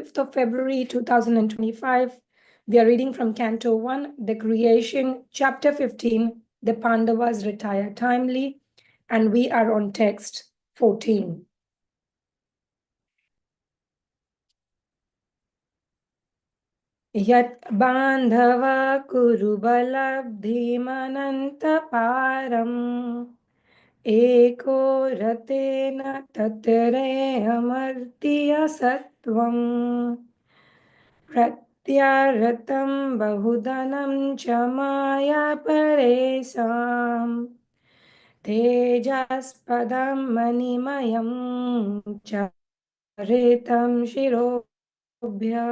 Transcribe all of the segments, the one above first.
5th of February 2025. We are reading from Canto 1, The Creation, Chapter 15, The Pāṇḍavas Retire Timely, and we are on text 14. Yat Bāṇḍava kurubalabdhimananta param eko ratena tatare amartiya sattvam pratyaratam bahudanam chamaya paresam tejaspadam manimayam charitam shirobhya.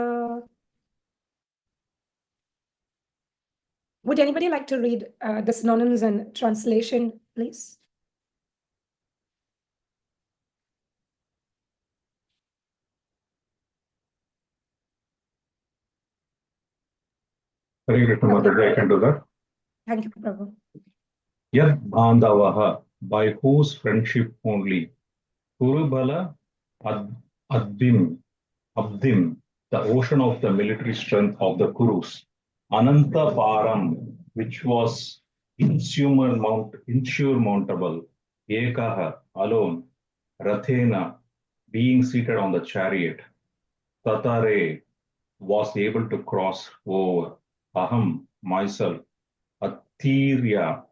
Would anybody like to read the synonyms and translation, please? Harekrishna, Mataji, I can do that. Thank you, Prabhu. Yat Bāṇḍavaha, by whose friendship only, Kurubala Abdim, the ocean of the military strength of the Kurus, Ananta Param, which was insurmountable, Ekaha, alone, Rathena, being seated on the chariot, Tatare, was able to cross over, Aham, myself, Athirya,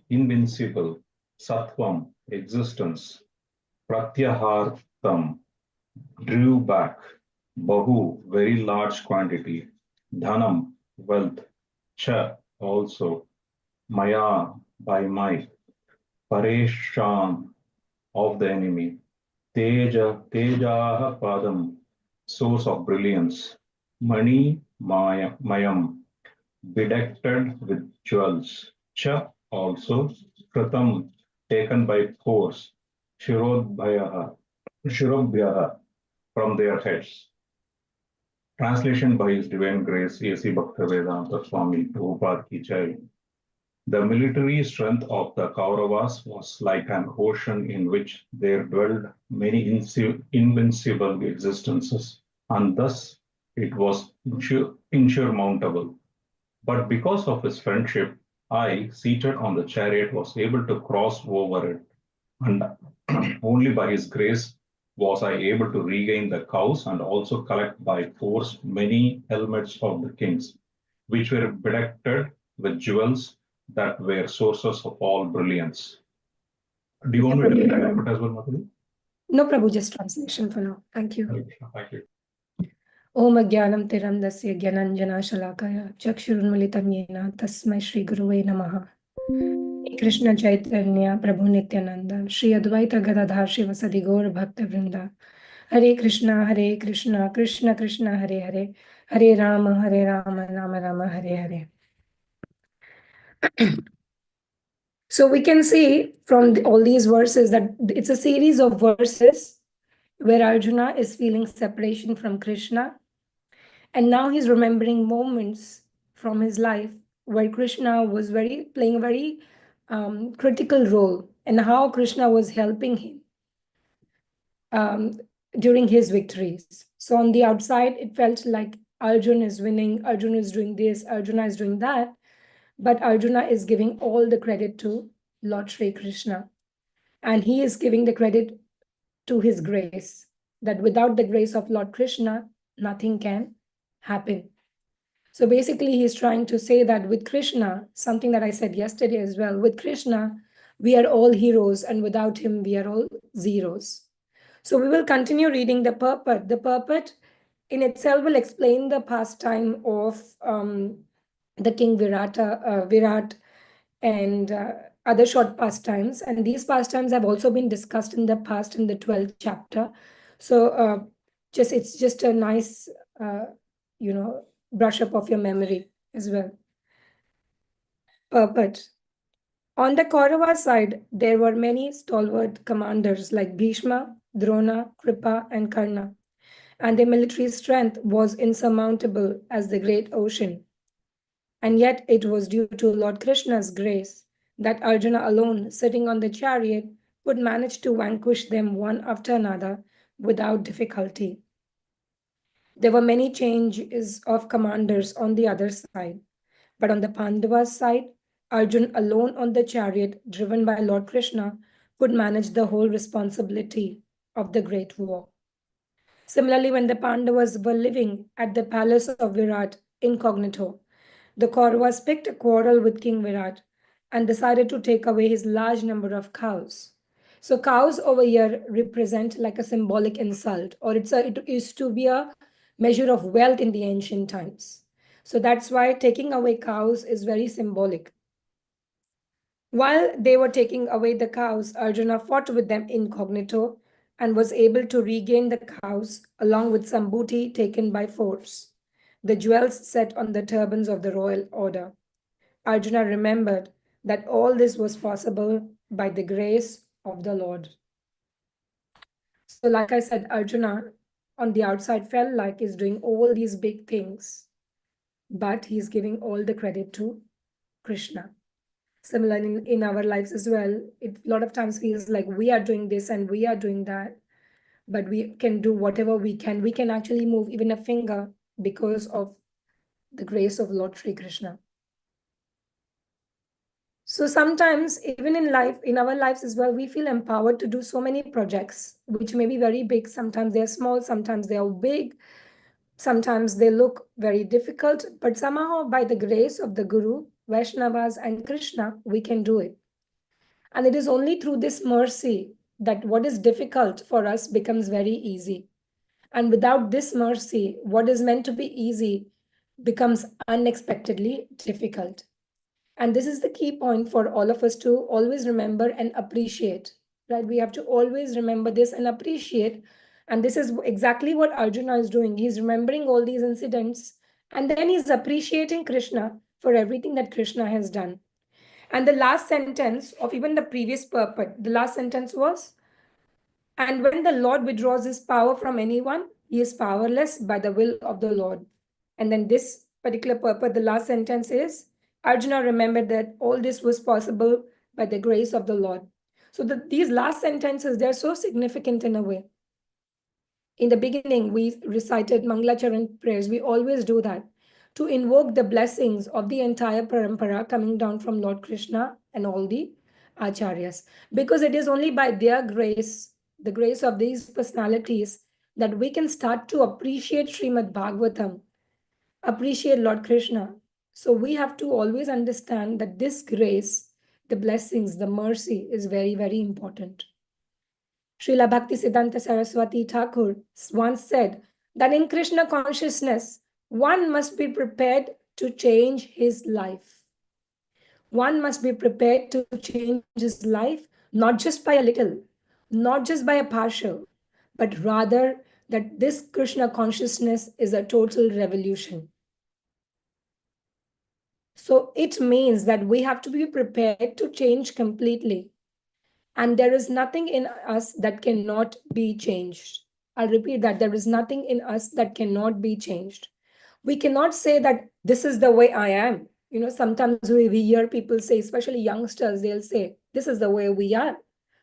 invincible, Sattvam, existence, Pratyahartam, drew back, Bahu, very large quantity, Dhanam, wealth, Cha, also, Maya, by might, Pareshan, of the enemy, Tejaha Padam, source of brilliance, Mani Mayam, bedecked with jewels, Cha, also, Kratam, taken by force, Shirobhyaha, from their heads. Translation by His Divine Grace, A.C. Bhaktivedanta Swami Prabhupada Ki Jai. The military strength of the Kauravas was like an ocean in which there dwelled many invincible existences, and thus it was insurmountable. But because of his friendship, I, seated on the chariot, was able to cross over it, and only by his grace was I able to regain the cows and also collect by force many helmets of the kings, which were bedecked with jewels that were sources of all brilliance. Do you want me to interpret as well, Mataji? No, Prabhu, just translation for now. Thank you. Thank you. Om Agyanam Tirandasya Gyananjana Shalakaya Chakshurunmilitam Yena Tasmai Shri Guruve Namaha. Krishna Chaitanya Prabhu Nityananda Shri Advaita Gadadhar Shivasadi Gaur Bhakta Vrinda Hare Krishna Krishna Krishna Hare Hare Hare Rama Rama Rama Hare Hare. So we can see from all these verses that it's a series of verses where Arjuna is feeling separation from Krishna, and now he's remembering moments from his life where Krishna was playing a very critical role, and how Krishna was helping him during his victories. So on the outside, it felt like Arjuna is winning, Arjuna is doing this, Arjuna is doing that, but Arjuna is giving all the credit to Lord Sri Krishna, and he is giving the credit to his grace, that without the grace of Lord Krishna, nothing can happen. So basically, he's trying to say that with Krishna, something that I said yesterday as well, with Krishna, we are all heroes, and without him, we are all zeros. So we will continue reading the purport. The purport in itself will explain the pastime of the king Virat and other short pastimes. And these pastimes have also been discussed in the past in the 12th chapter. So it's just a nice, brush up of your memory as well. Purport. On the Kaurava side, there were many stalwart commanders like Bhishma, Drona, Kripa, and Karna, and their military strength was insurmountable as the great ocean. And yet it was due to Lord Krishna's grace that Arjuna alone, sitting on the chariot, would manage to vanquish them one after another without difficulty. There were many changes of commanders on the other side. But on the Pandavas side, Arjun alone on the chariot driven by Lord Krishna could manage the whole responsibility of the great war. Similarly, when the Pandavas were living at the palace of Virat incognito, the Kauravas picked a quarrel with King Virat and decided to take away his large number of cows. So cows over here represent like a symbolic insult, or it used to be a measure of wealth in the ancient times. So that's why taking away cows is very symbolic. While they were taking away the cows, Arjuna fought with them incognito and was able to regain the cows along with some booty taken by force, the jewels set on the turbans of the royal order. Arjuna remembered that all this was possible by the grace of the Lord. So, like I said, Arjuna on the outside felt like he's doing all these big things, but he's giving all the credit to Krishna. Similar in our lives as well, it a lot of times feels like we are doing this and we are doing that, but we can do whatever we can. We can actually move even a finger because of the grace of Lord Sri Krishna. So sometimes, even in life, in our lives as well, we feel empowered to do so many projects, which may be very big. Sometimes they are small, sometimes they are big, sometimes they look very difficult, but somehow by the grace of the Guru, Vaishnavas, and Krishna, we can do it. And it is only through this mercy that what is difficult for us becomes very easy. And without this mercy, what is meant to be easy becomes unexpectedly difficult. And this is the key point for all of us to always remember and appreciate, right? We have to always remember this and appreciate. And this is exactly what Arjuna is doing. He's remembering all these incidents and then he's appreciating Krishna for everything that Krishna has done. And the last sentence of even the previous purport, the last sentence was, and when the Lord withdraws his power from anyone, he is powerless by the will of the Lord. And then this particular purport, the last sentence is, Arjuna remembered that all this was possible by the grace of the Lord. So these last sentences, they're so significant in a way. In the beginning, we recited Mangalacharan prayers. We always do that to invoke the blessings of the entire parampara coming down from Lord Krishna and all the acharyas. Because it is only by their grace, the grace of these personalities, that we can start to appreciate Srimad Bhagavatam, appreciate Lord Krishna. So we have to always understand that this grace, the blessings, the mercy is very, very important. Srila Bhaktisiddhanta Saraswati Thakur once said that in Krishna consciousness, one must be prepared to change his life. One must be prepared to change his life, not just by a little, not just by a partial, but rather that this Krishna consciousness is a total revolution. So it means that we have to be prepared to change completely. And there is nothing in us that cannot be changed. I'll repeat that there is nothing in us that cannot be changed. We cannot say that this is the way I am. You know, sometimes we hear people say, especially youngsters, they'll say, this is the way we are.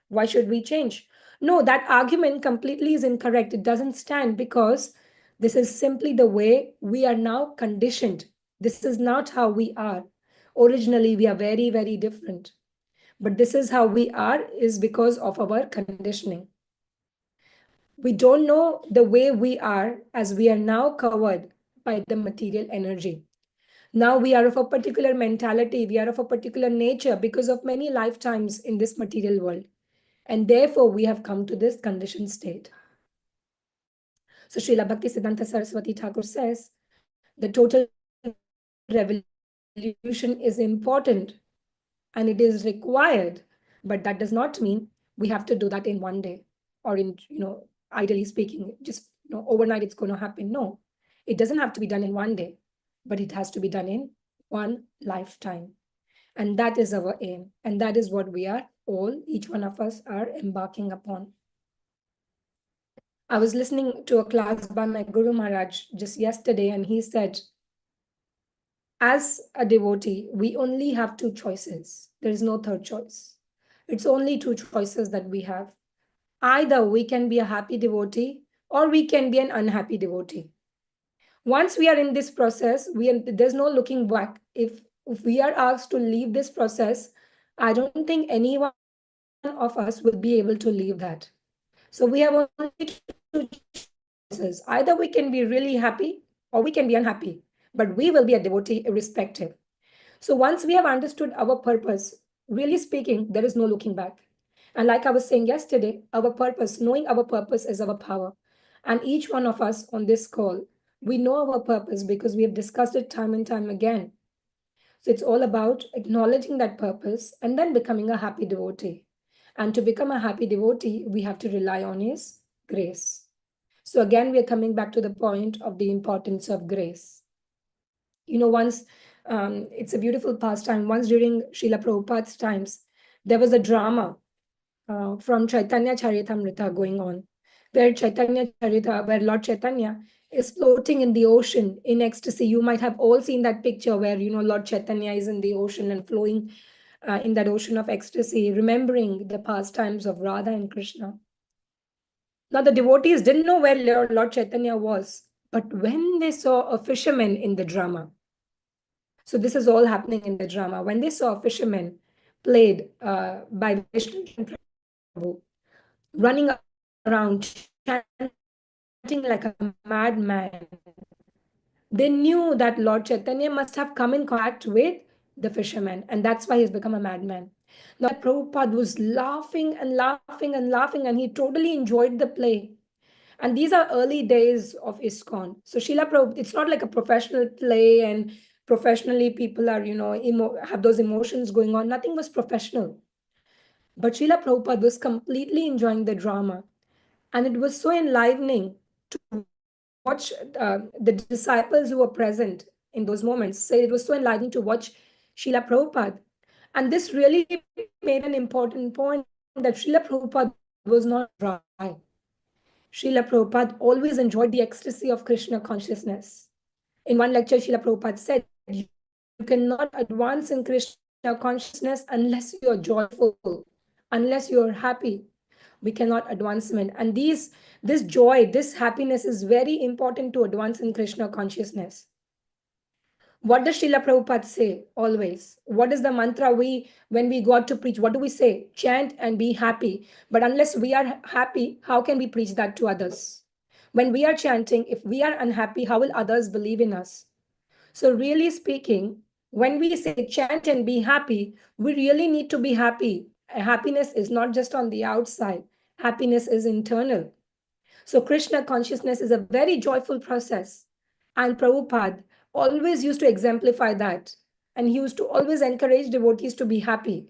Why should we change? No, that argument completely is incorrect. It doesn't stand because this is simply the way we are now conditioned. This is not how we are. Originally, we are very, very different. But this is how we are is because of our conditioning. We don't know the way we are as we are now covered by the material energy. Now we are of a particular mentality, we are of a particular nature because of many lifetimes in this material world. And therefore, we have come to this conditioned state. So Srila Bhaktisiddhanta Saraswati Thakur says, the total revolution is important and it is required, but that does not mean we have to do that in one day or in, ideally speaking, just, overnight it's going to happen. No, it doesn't have to be done in one day, but it has to be done in one lifetime. And that is our aim. And that is what we are all, each one of us are embarking upon. I was listening to a class by my Guru Maharaj just yesterday, and he said, as a devotee, we only have two choices. There is no third choice. It's only two choices that we have. Either we can be a happy devotee or we can be an unhappy devotee. Once we are in this process, there's no looking back. If we are asked to leave this process, I don't think any one of us will be able to leave that. So we have only two choices. Either we can be really happy or we can be unhappy, but we will be a devotee irrespective. So once we have understood our purpose, really speaking, there is no looking back. And like I was saying yesterday, our purpose, knowing our purpose is our power. And each one of us on this call, we know our purpose because we have discussed it time and time again. So it's all about acknowledging that purpose and then becoming a happy devotee. And to become a happy devotee, we have to rely on His grace. So again, we are coming back to the point of the importance of grace. Once it's a beautiful pastime. Once during Srila Prabhupada's times, there was a drama from Chaitanya Charitamrita going on, where where Lord Chaitanya is floating in the ocean in ecstasy. You might have all seen that picture where Lord Chaitanya is in the ocean and flowing in that ocean of ecstasy, remembering the pastimes of Radha and Krishna. Now the devotees didn't know where Lord Chaitanya was, but when they saw a fisherman in the drama, so this is all happening in the drama, when they saw a fisherman played by Vishnu running around chanting like a madman, they knew that Lord Chaitanya must have come in contact with the fisherman, and that's why he's become a madman. Now, Prabhupada was laughing and laughing and laughing, and he totally enjoyed the play. And these are early days of ISKCON. So Srila Prabhupada, it's not like a professional play and professionally people are, have those emotions going on. Nothing was professional. But Srila Prabhupada was completely enjoying the drama. And it was so enlivening to watch the disciples who were present in those moments say it was so enlivening to watch Srila Prabhupada. And this really made an important point that Srila Prabhupada was not dry. Srila Prabhupada always enjoyed the ecstasy of Krishna consciousness. In one lecture, Srila Prabhupada said, you cannot advance in Krishna consciousness unless you are joyful, unless you are happy. We cannot advancement. And this joy, this happiness is very important to advance in Krishna consciousness. What does Srila Prabhupada say always? What is the mantra when we go out to preach, what do we say? Chant and be happy. But unless we are happy, how can we preach that to others? When we are chanting, if we are unhappy, how will others believe in us? So really speaking, when we say chant and be happy, we really need to be happy. Happiness is not just on the outside. Happiness is internal. So Krishna consciousness is a very joyful process. And Prabhupada always used to exemplify that. And he used to always encourage devotees to be happy.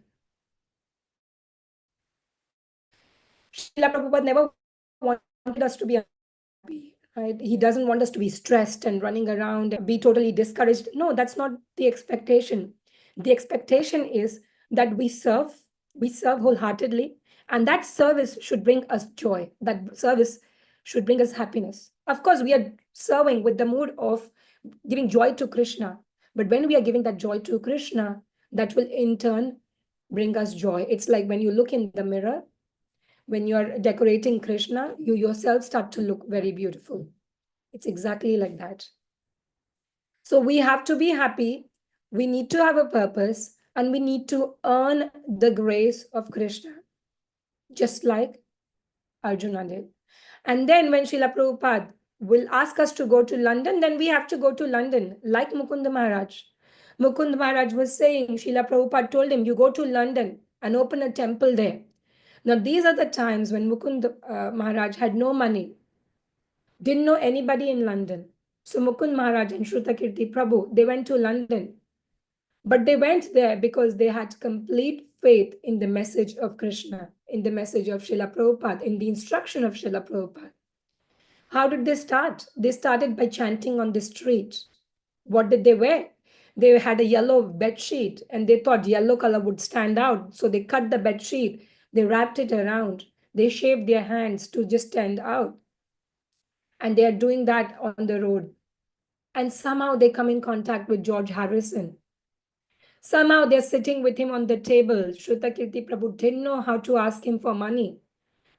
Srila Prabhupada never wanted us to be happy, right? He doesn't want us to be stressed and running around and be totally discouraged. No, that's not the expectation. The expectation is that we serve wholeheartedly, and that service should bring us joy. That service should bring us happiness. Of course, we are serving with the mood of giving joy to Krishna. But when we are giving that joy to Krishna, that will in turn bring us joy. It's like when you look in the mirror, when you're decorating Krishna, you yourself start to look very beautiful. It's exactly like that. So we have to be happy. We need to have a purpose and we need to earn the grace of Krishna, just like Arjuna did. And then when Srila Prabhupada will ask us to go to London, then we have to go to London, like Mukunda Maharaj. Mukunda Maharaj was saying, Srila Prabhupada told him, you go to London and open a temple there. Now, these are the times when Mukund Maharaj had no money, didn't know anybody in London. So Mukund Maharaj and Shrutakirti Prabhu, they went to London. But they went there because they had complete faith in the message of Krishna, in the message of Srila Prabhupada, in the instruction of Srila Prabhupada. How did they start? They started by chanting on the street. What did they wear? They had a yellow bed sheet and they thought yellow color would stand out. So they cut the bed sheet, they wrapped it around, they shaved their hands to just stand out. And they are doing that on the road. And somehow they come in contact with George Harrison. Somehow they're sitting with him on the table. Shrutakirti Prabhu didn't know how to ask him for money.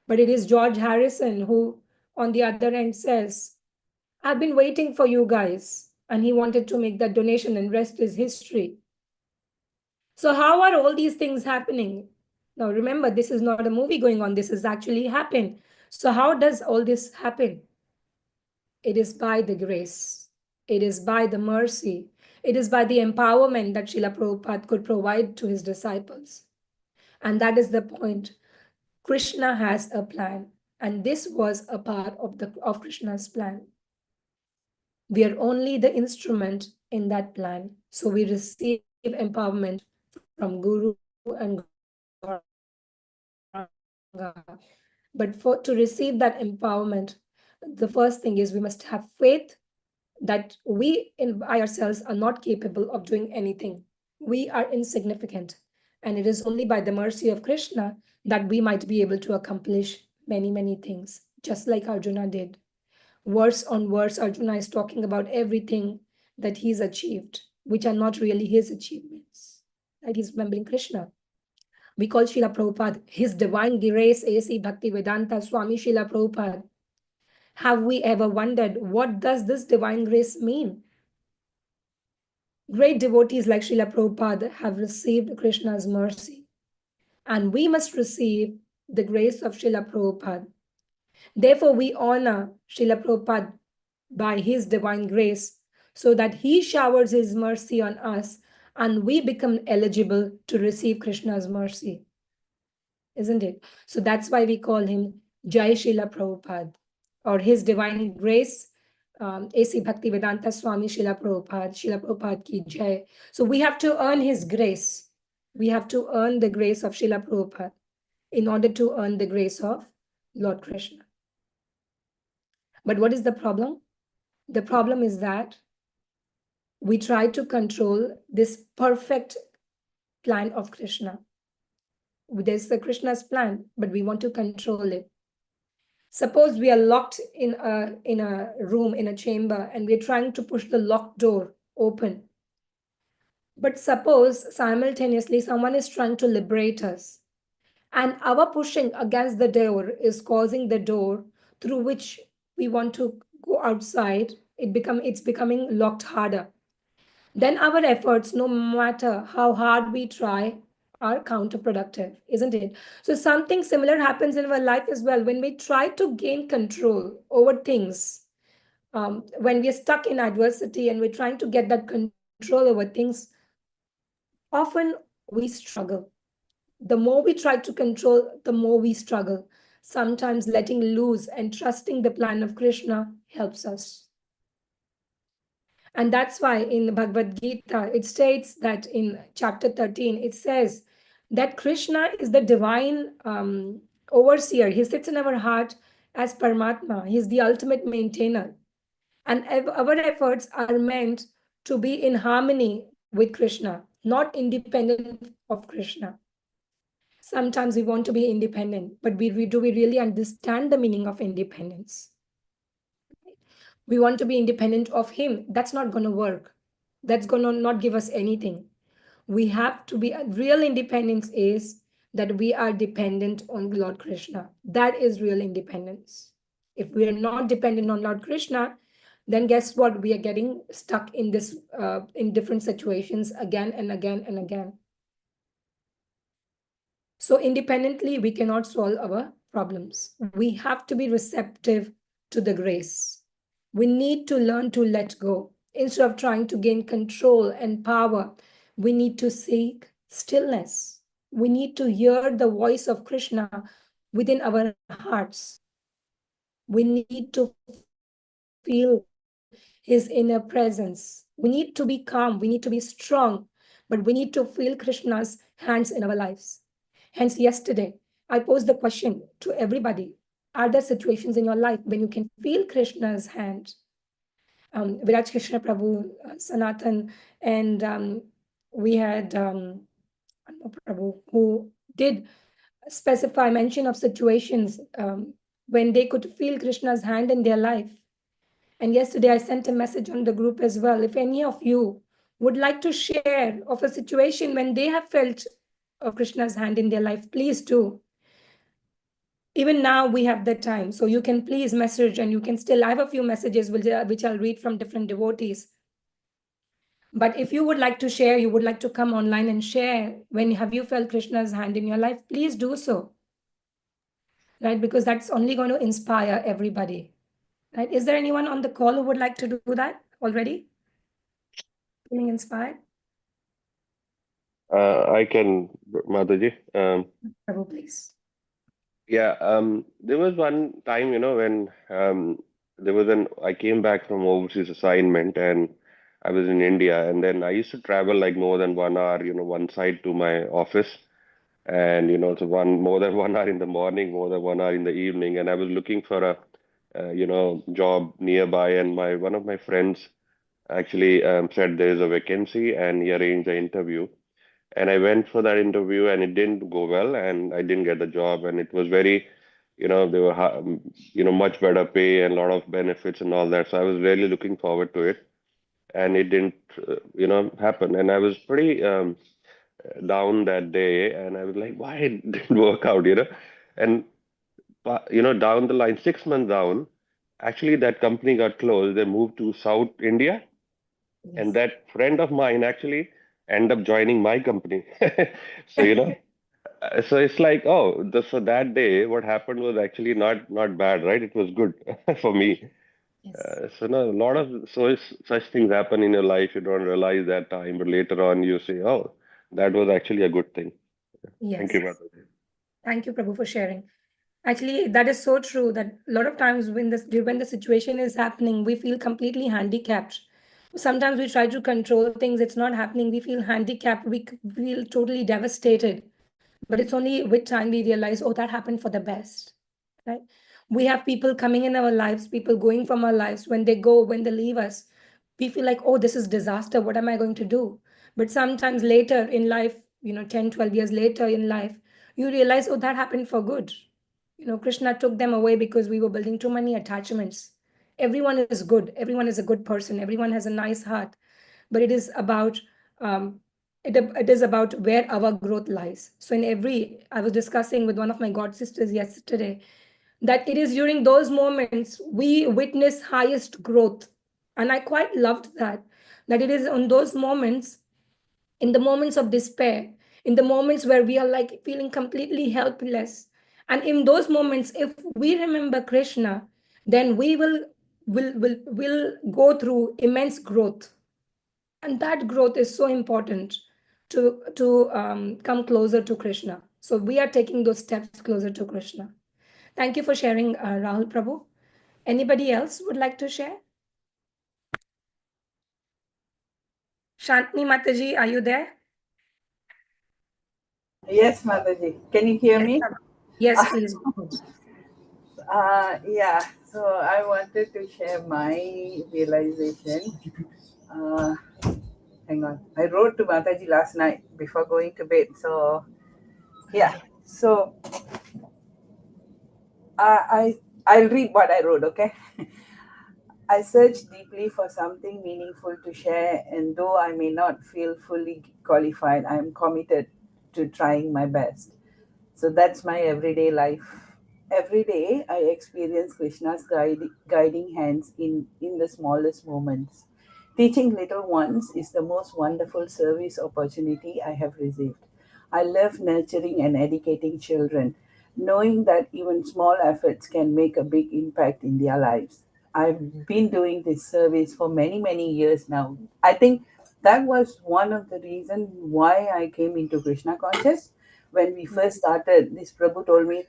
But it is George Harrison who, on the other end, says, I've been waiting for you guys. And he wanted to make that donation, and rest is history. So how are all these things happening? Now remember, this is not a movie going on. This is actually happened. So how does all this happen? It is by the grace. It is by the mercy. It is by the empowerment that Srila Prabhupada could provide to his disciples. And that is the point. Krishna has a plan. And this was a part of Krishna's plan. We are only the instrument in that plan. So we receive empowerment from Guru and Gauranga. But to receive that empowerment, the first thing is we must have faith that we by ourselves are not capable of doing anything. We are insignificant. And it is only by the mercy of Krishna that we might be able to accomplish many, many things, just like Arjuna did. Verse on verse, Arjuna is talking about everything that he's achieved, which are not really his achievements. Right? He's remembering Krishna. We call Srila Prabhupada His Divine Grace, A.C. Bhaktivedanta Swami Srila Prabhupada. Have we ever wondered, what does this divine grace mean? Great devotees like Srila Prabhupada have received Krishna's mercy. And we must receive the grace of Srila Prabhupada. Therefore, we honor Srila Prabhupada by his divine grace so that he showers his mercy on us and we become eligible to receive Krishna's mercy. Isn't it? So that's why we call him Jai Srila Prabhupada, or his divine grace, A.C. Bhaktivedanta Swami Srila Prabhupada ki Jai. So we have to earn his grace. We have to earn the grace of Srila Prabhupada in order to earn the grace of Lord Krishna. But what is the problem? The problem is that we try to control this perfect plan of Krishna. There's the Krishna's plan, but we want to control it. Suppose we are locked in a room, in a chamber, and we're trying to push the locked door open. But suppose simultaneously someone is trying to liberate us, and our pushing against the door is causing the door through which we want to go outside, it's becoming locked harder. Then our efforts, no matter how hard we try, are counterproductive, isn't it? So something similar happens in our life as well. When we try to gain control over things, when we're stuck in adversity and we're trying to get that control over things, often we struggle. The more we try to control, the more we struggle. Sometimes letting loose and trusting the plan of Krishna helps us. And that's why in Bhagavad Gita, it states that in chapter 13, it says that Krishna is the divine overseer. He sits in our heart as Paramatma. He's the ultimate maintainer. And our efforts are meant to be in harmony with Krishna, not independent of Krishna. Sometimes we want to be independent, but do we really understand the meaning of independence? We want to be independent of him. That's not going to work. That's going to not give us anything. We have to be, real independence is that we are dependent on Lord Krishna. That is real independence. If we are not dependent on Lord Krishna, then guess what? We are getting stuck in this, in different situations again and again and again. So independently, we cannot solve our problems. We have to be receptive to the grace. We need to learn to let go. Instead of trying to gain control and power, we need to seek stillness. We need to hear the voice of Krishna within our hearts. We need to feel his inner presence. We need to be calm. We need to be strong, but we need to feel Krishna's hands in our lives. Hence, yesterday, I posed the question to everybody. Are there situations in your life when you can feel Krishna's hand? Viraj Krishna Prabhu, Sanatan, and we had Prabhu, who did specify mention of situations when they could feel Krishna's hand in their life. And yesterday I sent a message on the group as well. If any of you would like to share of a situation when they have felt of Krishna's hand in their life, please do. Even now we have the time, so you can please message, and you can still, I have a few messages which I'll read from different devotees. But if you would like to share, you would like to come online and share, when have you felt Krishna's hand in your life, please do so. Right? Because that's only going to inspire everybody. Right? Is there anyone on the call who would like to do that already? Feeling inspired? I can, Mataji. Prabhu, please. Yeah, there was one time, when I came back from overseas assignment and I was in India, and then I used to travel like more than 1 hour, one side to my office, and so more than 1 hour in the morning, more than 1 hour in the evening, and I was looking for a job nearby, and one of my friends actually said there is a vacancy, and he arranged the interview. And I went for that interview and it didn't go well and I didn't get the job, and it was very, they were much better pay and a lot of benefits and all that, so I was really looking forward to it, and it didn't happen, and I was pretty down that day, and I was like, why it didn't work out, and down the line, 6 months down, actually that company got closed. They moved to South India, and Yes. that friend of mine actually ended up joining my company. So so it's like, oh, so that day what happened was actually not bad, right? It was good for me. Yes. So no, a lot of such things happen in your life. You don't realize that time, but later on you say, oh, that was actually a good thing. Thank you, Yes. Mataji. Thank you, Prabhu, for sharing. Actually, that is so true that a lot of times when the situation is happening, we feel completely handicapped. Sometimes we try to control things, it's not happening. We feel handicapped, feel totally devastated. But it's only with time we realize, oh, that happened for the best. Right? We have people coming in our lives, people going from our lives. When they go, when they leave us, we feel like, oh, this is disaster. What am I going to do? But sometimes later in life, 10, 12 years later in life, you realize, oh, that happened for good. Krishna took them away because we were building too many attachments. Everyone is good. Everyone is a good person. Everyone has a nice heart. But it is about um, it is about where our growth lies. So I was discussing with one of my god sisters yesterday that it is during those moments we witness highest growth, and I quite loved that it is on those moments, in the moments of despair, in the moments where we are like feeling completely helpless. And in those moments, if we remember Krishna, then we will go through immense growth. And that growth is so important to come closer to Krishna. So we are taking those steps closer to Krishna. Thank you for sharing, Rahul Prabhu. Anybody else would like to share? Shantini Mataji, are you there? Yes, Mataji. Can you hear me? Yes, please. Yeah, so I wanted to share my realization. Uh, Hang on. I wrote to Mataji last night before going to bed. So, yeah. So, I'll read what I wrote, okay? I searched deeply for something meaningful to share, and though I may not feel fully qualified, I am committed to trying my best. So that's my everyday life. Every day I experience Krishna's guiding hands in the smallest moments. Teaching little ones is the most wonderful service opportunity I have received. I love nurturing and educating children, knowing that even small efforts can make a big impact in their lives. I've been doing this service for many, many years now. I think that was one of the reasons why I came into Krishna conscious. When we first started, this Prabhu told me,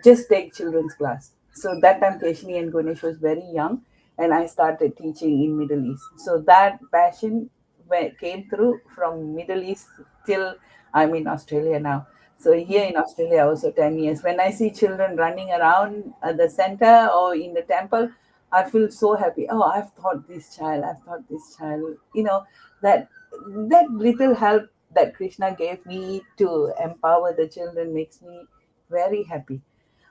just take children's class. So that time Keshini and Ganesh was very young, and I started teaching in Middle East. So that passion came through from Middle East till I'm in Australia now. So here in Australia also 10 years. When I see children running around at the center or in the temple, I feel so happy. Oh, I've taught this child. I've taught this child. That that little help that Krishna gave me to empower the children makes me very happy.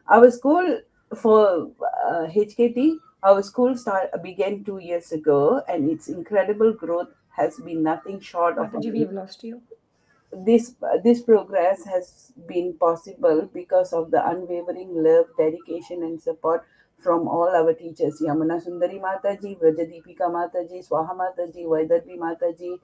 Our school for HKT, our school began 2 years ago, and its incredible growth has been nothing short of Mataji, we amazing. have lost you. this progress has been possible because of the unwavering love, dedication, and support from all our teachers: Yamuna Sundari Mataji, Vrajadipika Mataji, Swaha Mataji, Vaidarbi Mataji,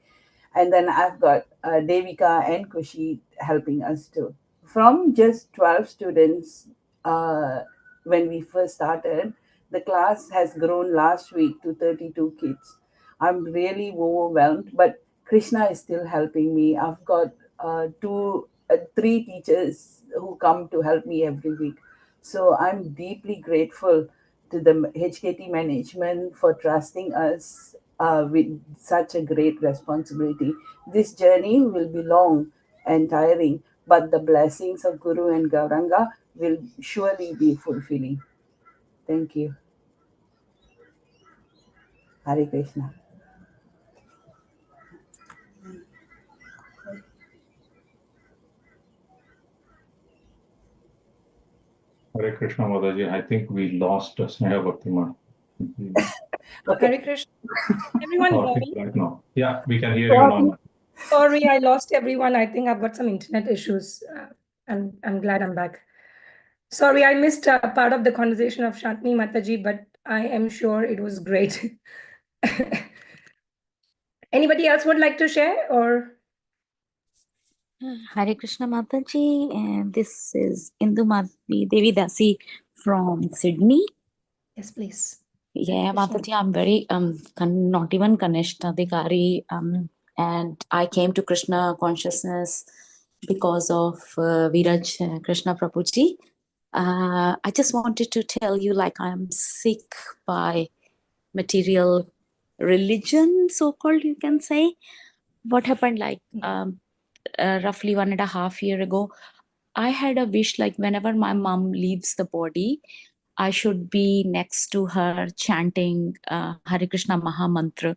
and then I've got Devika and Kushi helping us too. From just 12 students when we first started, the class has grown last week to 32 kids. I'm really overwhelmed, but Krishna is still helping me. I've got three teachers who come to help me every week. So I'm deeply grateful to the HKT management for trusting us with such a great responsibility. This journey will be long and tiring, but the blessings of Guru and Gauranga will surely be fulfilling. Thank you. Hare Krishna. Hare Krishna, Mataji. I think we lost Sneha Bhaktiman. Okay. Hare Krishna. Everyone hear Or me? right now. Yeah, we can hear you now. Sorry, I lost everyone. I think I've got some internet issues. I'm glad I'm back. Sorry, I missed part of the conversation of Shantini Mataji, but I am sure it was great. Anybody else would like to share or? Hare Krishna Mataji, and this is Indu Devi Dasi from Sydney. Yes, please. Yeah, Hare Krishna. Mataji, I'm very not even Kanishta Adhikari, and I came to Krishna consciousness because of Viraj Krishna Prabhuji. I just wanted to tell you, like, I'm sick by material religion, so-called, you can say. What happened, like, roughly 1.5 years ago, I had a wish, like, whenever my mom leaves the body, I should be next to her chanting Hare Krishna Maha Mantra.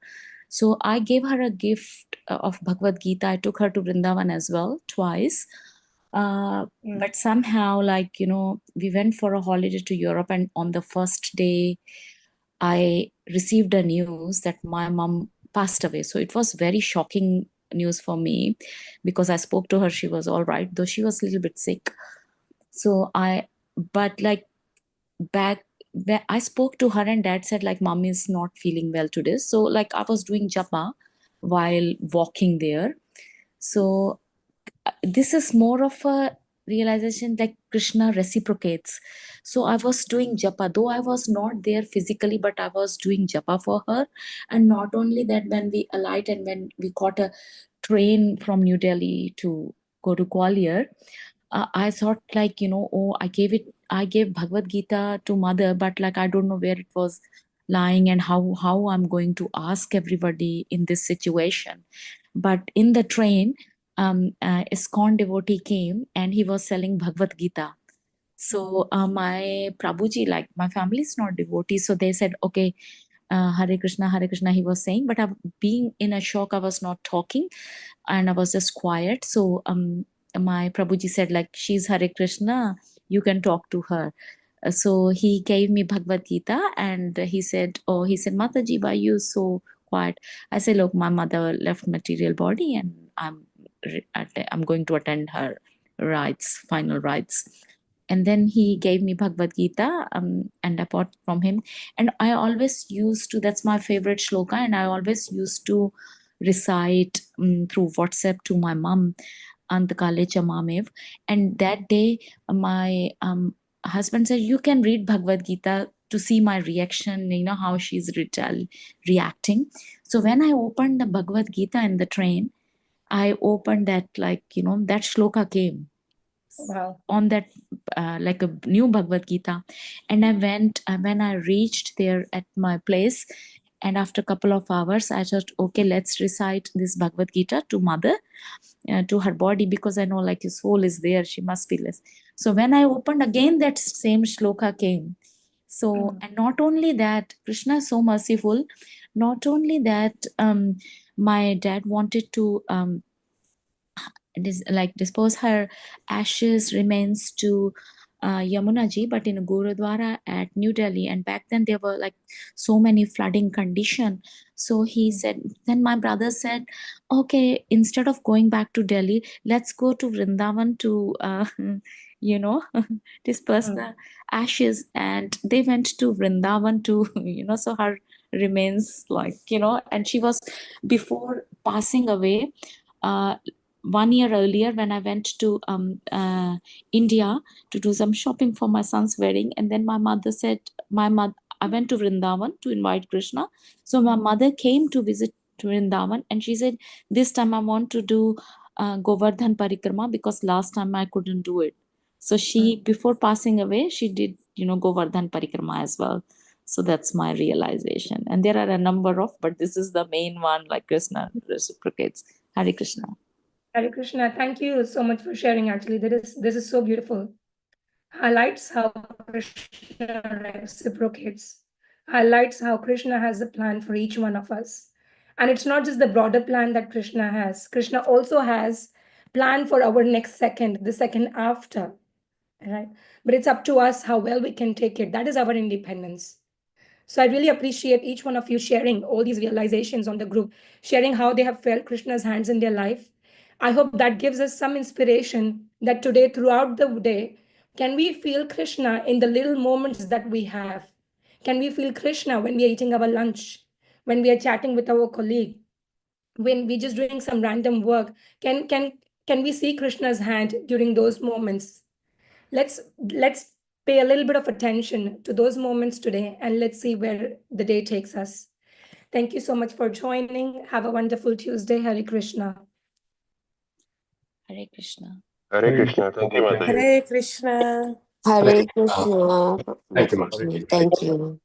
So I gave her a gift of Bhagavad Gita. I took her to Vrindavan as well, twice. But somehow, like, we went for a holiday to Europe, and on the first day, I received a news that my mom passed away. So it was very shocking news for me, because I spoke to her. She was all right, though she was a little bit sick. So but like back where I spoke to her, and dad said, like, mom is not feeling well today. So, like, I was doing japa while walking there. So this is more of a realization, like, Krishna reciprocates. So I was doing japa, though I was not there physically, but I was doing japa for her. And not only that, when we alight and when we caught a train from New Delhi to go to Gwalior, I thought, like, oh, I gave Bhagavad Gita to mother, but, like, I don't know where it was lying and how I'm going to ask everybody in this situation. But in the train, ISKCON devotee came and he was selling Bhagavad Gita. So my Prabhuji, like, my family is not devotee, so they said, okay, Hare Krishna, he was saying, but being in a shock, I was not talking and I was just quiet. So my Prabhuji said, like, she's Hare Krishna, you can talk to her. So he gave me Bhagavad Gita and he said, Mataji, why you so quiet? I said, look, my mother left material body and I'm going to attend her final rites. And then he gave me Bhagavad Gita and I bought from him. And I always used to, that's my favorite shloka, and I always used to recite through WhatsApp to my mom, Antakale Chamamev. And that day, my husband said, you can read Bhagavad Gita to see my reaction, how she's reacting. So when I opened the Bhagavad Gita in the train, I opened that, like, that shloka came. Wow. On that, like a new Bhagavad Gita. And I went, when I reached there at my place, and after a couple of hours, I thought, okay, let's recite this Bhagavad Gita to mother, to her body, because I know, like, his soul is there, she must be less. So when I opened again, that same shloka came. So, and not only that, Krishna is so merciful. Not only that, my dad wanted to dispose her ashes, remains to Yamunaji, but in a Gurudwara at New Delhi. And back then there were like so many flooding condition. So he said, then my brother said, okay, instead of going back to Delhi, let's go to Vrindavan to, disperse the ashes. And they went to Vrindavan to, so her remains and she was, before passing away, 1 year earlier when I went to India to do some shopping for my son's wedding, and then my mother said, I went to Vrindavan to invite Krishna. So my mother came to visit Vrindavan, and she said, this time I want to do Govardhan Parikrama because last time I couldn't do it. So she, before passing away, she did, Govardhan Parikrama as well. So that's my realization. And there are a number of, but this is the main one, like Krishna reciprocates. Hare Krishna. Hare Krishna, thank you so much for sharing. Actually, this is so beautiful. Highlights how Krishna reciprocates. Highlights how Krishna has a plan for each one of us. And it's not just the broader plan that Krishna has. Krishna also has plan for our next second, the second after. Right? But it's up to us how well we can take it. That is our independence. So I really appreciate each one of you sharing all these realizations on the group, sharing how they have felt Krishna's hands in their life. I hope that gives us some inspiration that today, throughout the day, can we feel Krishna in the little moments that we have? Can we feel Krishna when we are eating our lunch, when we are chatting with our colleague, when we're just doing some random work? Can we see Krishna's hand during those moments? Let's pay a little bit of attention to those moments today, and let's see where the day takes us. Thank you so much for joining. Have a wonderful Tuesday. Hare Krishna. Hare Krishna. Hare Krishna. Thank you, Mataji. Hare Krishna. Hare Krishna. Thank you, Mataji. Thank you.